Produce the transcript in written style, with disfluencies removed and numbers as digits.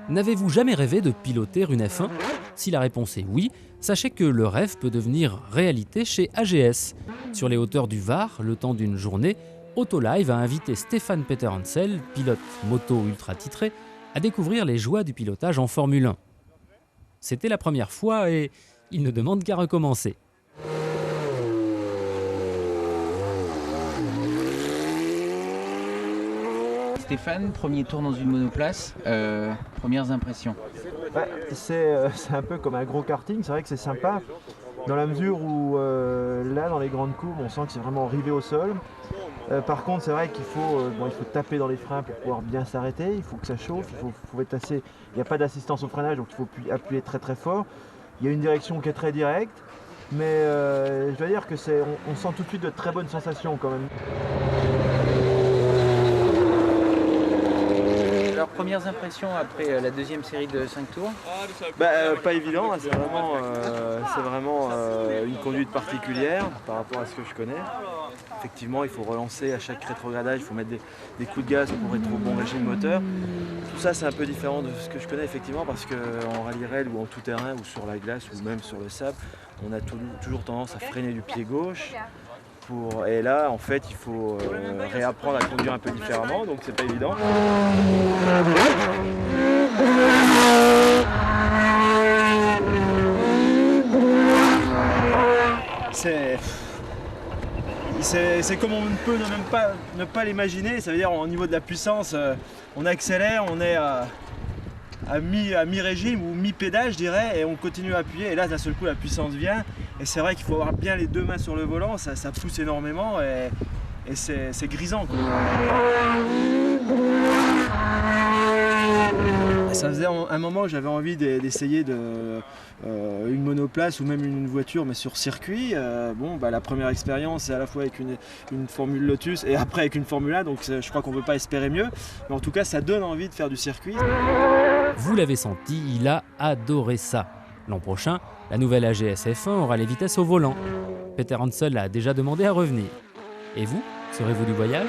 N'avez-vous jamais rêvé de piloter une F1 ? Si la réponse est oui, sachez que le rêve peut devenir réalité chez AGS. Sur les hauteurs du Var, le temps d'une journée, Autolive a invité Stéphane Peter Hansel, pilote moto ultra titré, à découvrir les joies du pilotage en Formule 1. C'était la première fois et il ne demande qu'à recommencer. Stéphane, premier tour dans une monoplace, premières impressions. C'est un peu comme un gros karting, c'est vrai que c'est sympa dans la mesure où là dans les grandes courbes on sent que c'est vraiment rivé au sol. Par contre c'est vrai qu'il faut taper dans les freins pour pouvoir bien s'arrêter, il faut que ça chauffe, faut être assez... il n'y a pas d'assistance au freinage donc il faut appuyer très très fort. Il y a une direction qui est très directe, mais je dois dire que on sent tout de suite de très bonnes sensations quand même. Alors, premières impressions après la deuxième série de 5 tours? Pas évident, c'est vraiment une conduite particulière par rapport à ce que je connais. Effectivement, il faut relancer à chaque rétrogradage, il faut mettre des coups de gaz pour être au bon régime moteur. Tout ça, c'est un peu différent de ce que je connais effectivement parce qu'en rallye rail ou en tout terrain ou sur la glace ou même sur le sable, on a toujours tendance à freiner du pied gauche. Et là, en fait, il faut réapprendre à conduire un peu différemment, donc c'est pas évident. C'est comme on ne peut ne pas l'imaginer, ça veut dire au niveau de la puissance, on accélère, on est à mi-régime ou mi-pédale je dirais, et on continue à appuyer et là d'un seul coup la puissance vient et c'est vrai qu'il faut avoir bien les deux mains sur le volant, ça pousse énormément et c'est grisant quoi. Ça faisait un moment que j'avais envie d'essayer une monoplace ou même une voiture mais sur circuit. La première expérience c'est à la fois avec une Formule Lotus et après avec une Formule 1 donc je crois qu'on ne peut pas espérer mieux, mais en tout cas ça donne envie de faire du circuit. Vous l'avez senti, il a adoré ça. L'an prochain, la nouvelle AGS F1 aura les vitesses au volant. Peter Hansel a déjà demandé à revenir. Et vous, serez-vous du voyage ?